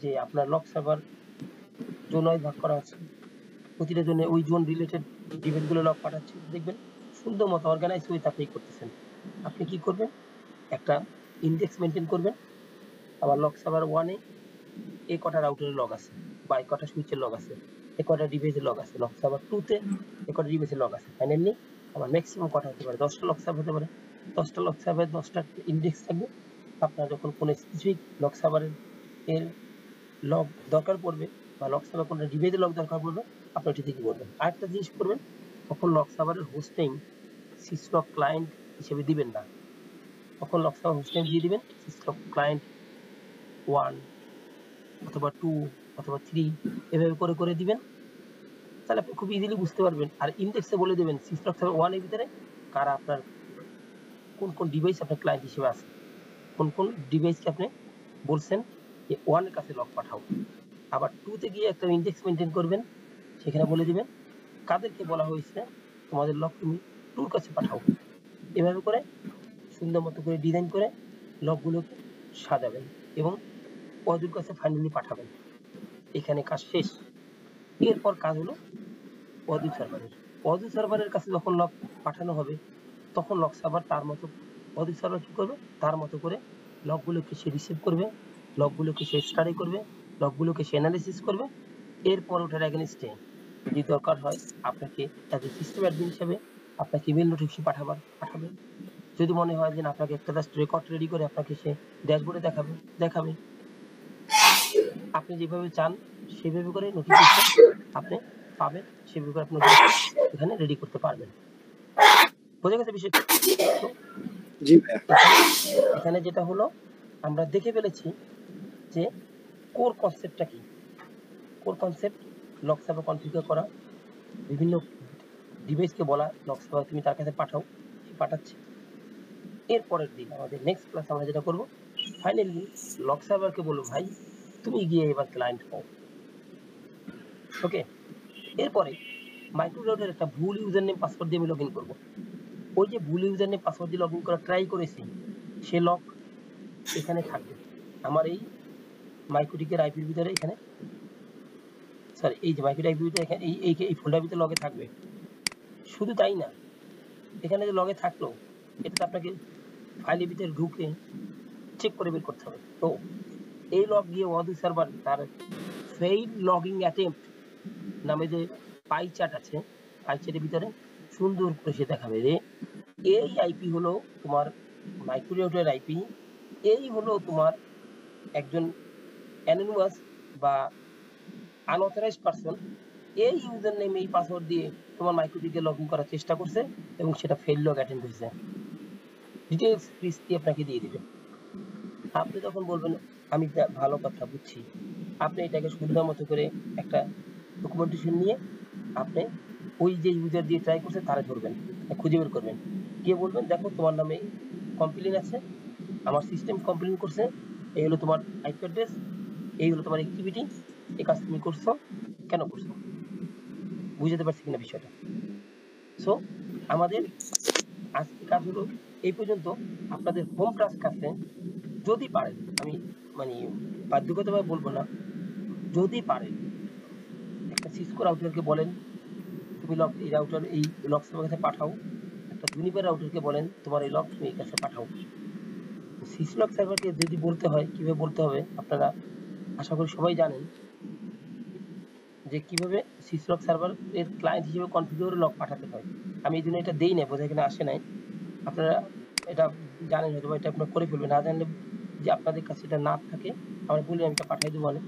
যে আপনার লক সার্ভার জোন ওয়াইজ ভাগ করা আছে, প্রতিটা জোনে ওই জোন রিলেটেড ডিভাইসগুলো লক পাঠাচ্ছে, দেখবেন সুন্দর মতো অর্গানাইজ ওয়েতে আপনি করতেছেন। আপনি কি করবেন? একটা ইন্ডেক্স মেনটেন করবেন, আবার লক সার্ভার 1-এ এই কটা রাউটারের লগ আছে, বা এই কটা সুইচের লগ আছে, এই কটা ডিভাইসের লগ আছে, লক সার্ভার 2-তে এই কটা ডিভাইসের লগ আছে। ফাইনালি আমার ম্যাক্সিমাম কটা হতে পারে 10টা লক সার্ভার হতে পারে, 10টা লক সার্ভার 10টা ইন্ডেক্স থাকবে। আপনার যখন কোনো স্পেসিফিক লক সার্ভারের এর লগ দরকার পড়বে বা লক সার্ভার কোনো ডিভাইসের লগ দরকার পড়বে, আপনি ওটি থেকে করবেন। আরেকটা জিনিস করবেন, তখন লক সার্ভারের হোস্টিং সিসলক ক্লায়েন্ট হিসেবে দিবেন না, তখন লক সার্ভার হোস্টিং দিয়ে দিবেন সিসলক ক্লায়েন্ট 1 অথবা 2 অথবা 3 এভাবে করে দিবেন, তাহলে আপনি খুব ইজিলি বুঝতে পারবেন। আর ইন্ডেক্সে বলে দেবেন সিসলক সার্ভার 1 এর ভিতরে কারা আপনার কোন ডিভাইস আপনার ক্লায়েন্ট হিসেবে আছে, কোন ডিভাইসকে আপনি বলছেন যে 1 এর কাছে লক পাঠাও। আবার 2-তে গিয়ে একটা ইন্ডেক্স মেনটেন করবেন, সেখানে বলে দিবেন কাদেরকে বলা হয়েছে তোমাদের লক তুমি টুর কাছে পাঠাও। এভাবে করে সুন্দর মতো করে ডিজাইন করে লকগুলোকে সাজাবেন এবং অজুর কাছে ফাইনালি পাঠাবেন। এখানে কাজ শেষ। এরপর কাজ হলো অজু সার্ভারের। অজু সার্ভারের কাছে যখন লক পাঠানো হবে তখন লক সার্ভার তার মতো অজু সার্ভার কি করবে, তার মতো করে লকগুলোকে সে রিসিভ করবে, লকগুলোকে সে স্টাডি করবে, লকগুলোকে সে অ্যানালিসিস করবে। এরপর ওটার এগেইনস্টে যদি দরকার হয় আপনাকে অ্যাজ এ সিস্টেম অ্যাডমিন হিসেবে আপনাকে ইমেল নোটিফিকেশন পাঠাবে। যদি মনে হয় যে আপনাকে একটা জাস্ট রেকর্ড রেডি করে আপনাকে সে ড্যাশবোর্ডে দেখাবে। আপনি যেভাবে চান সেভাবে করে নোটিফিকেশন আপনি পাবেন, সেভাবে করে আপনি এখানে রেডি করতে পারবেন। বোঝা গেছে বিষয়? জি এখানে যেটা হলো আমরা দেখে ফেলেছি যে কোর কনসেপ্টটা কি। Core concept lock server configure করা, বিভিন্ন ডিভাইসকে বলা লক সার্ভার তুমি তার কাছে পাঠাও, সে পাঠাচ্ছে। এরপরের দিন আমাদের নেক্সট ক্লাস আমরা যেটা করব, ফাইনালি লক সার্ভারকে বলবো ভাই তুমি গিয়ে এবার ক্লায়েন্ট হও। ওকে, এরপরে মাইক্রো রাউটারের একটা ভুল ইউজার নেম পাসওয়ার্ড দিয়ে আমি লগ ইন করবো। ওই যে ভুল ইউজার নেম পাসওয়ার্ড দিয়ে লগ ইন করা ট্রাই করেছি সে লক এখানে থাকবে আমার এই মাইক্রোটিকের আইপির ভিতরে, এখানে সরি এই যে মাইক্রোটিক আইপির ভিতরে এখানে এই ফোল্ডার ভিতরে লগে থাকবে। শুধু তাই না, এখানে যে লগে থাকলো এটা আপনাকে ফাইলের ভিতরে ঢুকে চেক করে বের করতে হবে। তো এই লগ গিয়ে ওয়াদু সার্ভার তার ফেইল লগইন অ্যাটেম্পট নামে যে পাই চার্ট আছে, পাই চার্টের ভিতরে সুন্দর করে সে দেখাবে যে এই আইপি হলো তোমার মাইক্রো রাউটারের আইপি, এই হলো তোমার একজন অ্যানোনিমাস বা আনঅথরাইজড পারসন এই ইউজার নেম এই পাসওয়ার্ড দিয়ে তোমার মাইক্রোটিকে লগ ইন করার চেষ্টা করছে এবং সেটা ফেল লগ অ্যাটেম্প হয়েছে। ডিটেলস প্লিজ দিয়ে আপনাকে দিয়ে দিবে। আপনি তখন বলবেন আমি ভালো কথা বুঝছি, আপনি এটাকে সুন্দর মতো করে একটা ডকুমেন্টেশন নিয়ে আপনি ওই যে ইউজার দিয়ে ট্রাই করছে তারা ধরবেন, খুঁজে বের করবেন, গিয়ে বলবেন দেখো তোমার নামে কমপ্লেন আছে, আমার সিস্টেম কমপ্লেন করছে, এই হলো তোমার আইপি অ্যাড্রেস, এই হলো তোমার অ্যাক্টিভিটি, এই কাজ তুমি করছো, কেন করছো? বুঝতে পারছি কিনা বিষয়টা? সো আমাদের আজকে কাজ হলো এই পর্যন্ত। আপনাদের হোম টাস্ক আছে, যদি পারেন, আমি মানে বাধ্যগতভাবে বলবো না, যদি পারেন একটা সিসকো রাউটারকে বলেন তুমি লক এই রাউটার এই লক সার্ভার কাছে পাঠাও, একটা জুনিপার রাউটারকে বলেন তোমার এই লক তুমি এই কাছে পাঠাও। সিসলক সার্ভারকে যদি বলতে হয় কিভাবে বলতে হবে আপনারা আশা করি সবাই জানেন যে কিভাবে সিসলক সার্ভার এর ক্লায়েন্ট হিসেবে কনফিগার লক পাঠাতে হয়। আমি এই জন্য এটা দেই না, বোধহয় এখানে আসে নাই, আপনারা এটা জানেন হয়তো, এটা আপনারা করে ফেলবেন। না জানলে যে আপনাদের কাছে এটা না থাকে আমরা বলি আমি এটা পাঠাই দেবো, মানে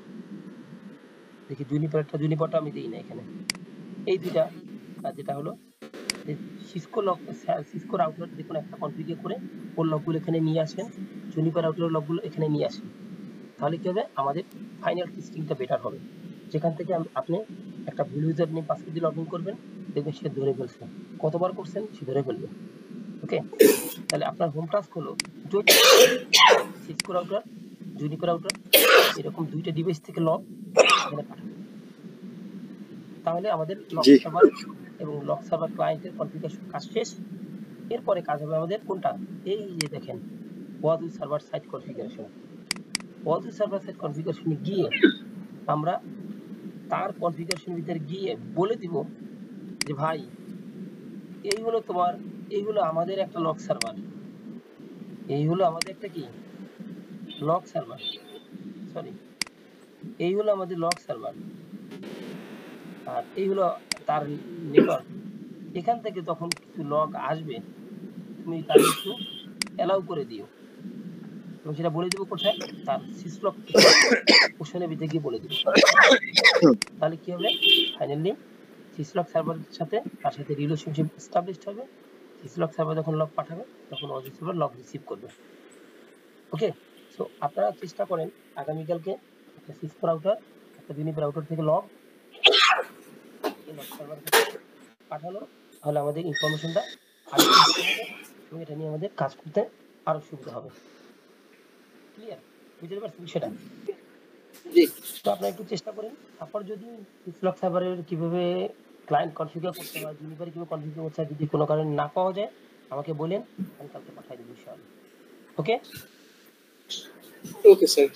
দেখি জুনিপারটা আমি দিই না এখানে। এই দুইটা যেটা হলো সিসকো রাউটার যে কোনো একটা কনফিগার করে ওর লকগুলো এখানে নিয়ে আসেন, জুনিপার রাউটারের লকগুলো এখানে নিয়ে আসেন, তাহলে কি হবে আমাদের ফাইনাল টেস্টিংটা বেটার হবে। যেখান থেকে আপনি একটা ভুল ইউজার নেম পাসওয়ার্ড দিয়ে লগ ইন করবেন, দেখবেন সে ধরে ফেলছে, কতবার করছেন সে ধরে ফেলবে। ওকে, তাহলে আপনার হোম টাস্ক হলো যদি সিসকো রাউটার জুনিপার রাউটার এরকম দুইটা ডিভাইস থেকে লক এখানে পাঠাবেন, তাহলে আমাদের লক সার্ভার এবং লক সার্ভার ক্লায়েন্টের কনফিগারেশন কাজ শেষ। এরপরে কাজ হবে আমাদের কোনটা, এই যে দেখেন ওয়াদু সার্ভার সাইট কনফিগারেশন। ওয়াদু সার্ভার সাইট কনফিগারেশনে গিয়ে আমরা তার কনফিগারেশন ভিতরে গিয়ে বলে দিব যে ভাই এই হলো তোমার, এই হলো আমাদের একটা লক সার্ভার, এই হলো আমাদের একটা কি লক সার্ভার, সরি এই হলো আমাদের লক সার্ভার, আর এই হলো তার নেটওয়ার্ক। এখান থেকে তখন কিছু লগ আসবে, তুমি তার একটু অ্যালাউ করে দিও এবং সেটা বলে দেবো কোথায়, তার সিসলক পোর্শনের ভিতরে গিয়ে বলে দেবো। তাহলে কি হবে, ফাইনালি সিসলক সার্ভারের সাথে তার সাথে রিলেশনশিপ এস্টাবলিশড হবে। সিসলক সার্ভার যখন লগ পাঠাবে তখন ওয়াদু সার্ভার লগ রিসিভ করবে। ওকে, সো আপনারা চেষ্টা করেন আগামীকালকে একটা সিসকো রাউটার একটা জুনিপার রাউটার থেকে লগ এই লগ সার্ভার পাঠানো, তাহলে আমাদের ইনফরমেশনটা আরো এবং এটা নিয়ে আমাদের কাজ করতে আরো সুবিধা হবে। ক্লিয়ার? বুঝতে পারছেন সেটা? জি। তো আপনারা একটু চেষ্টা করেন। তারপর যদি সিসকো সার্ভারের কিভাবে ক্লায়েন্ট কনফিগার করতে হয়, জুনিপারে কিভাবে কনফিগার করতে হয়, যদি কোনো কারণে না পাওয়া যায় আমাকে বলেন, আমি কালকে পাঠিয়ে দেবো ইনশাআল্লাহ। ওকে ওকে স্যার।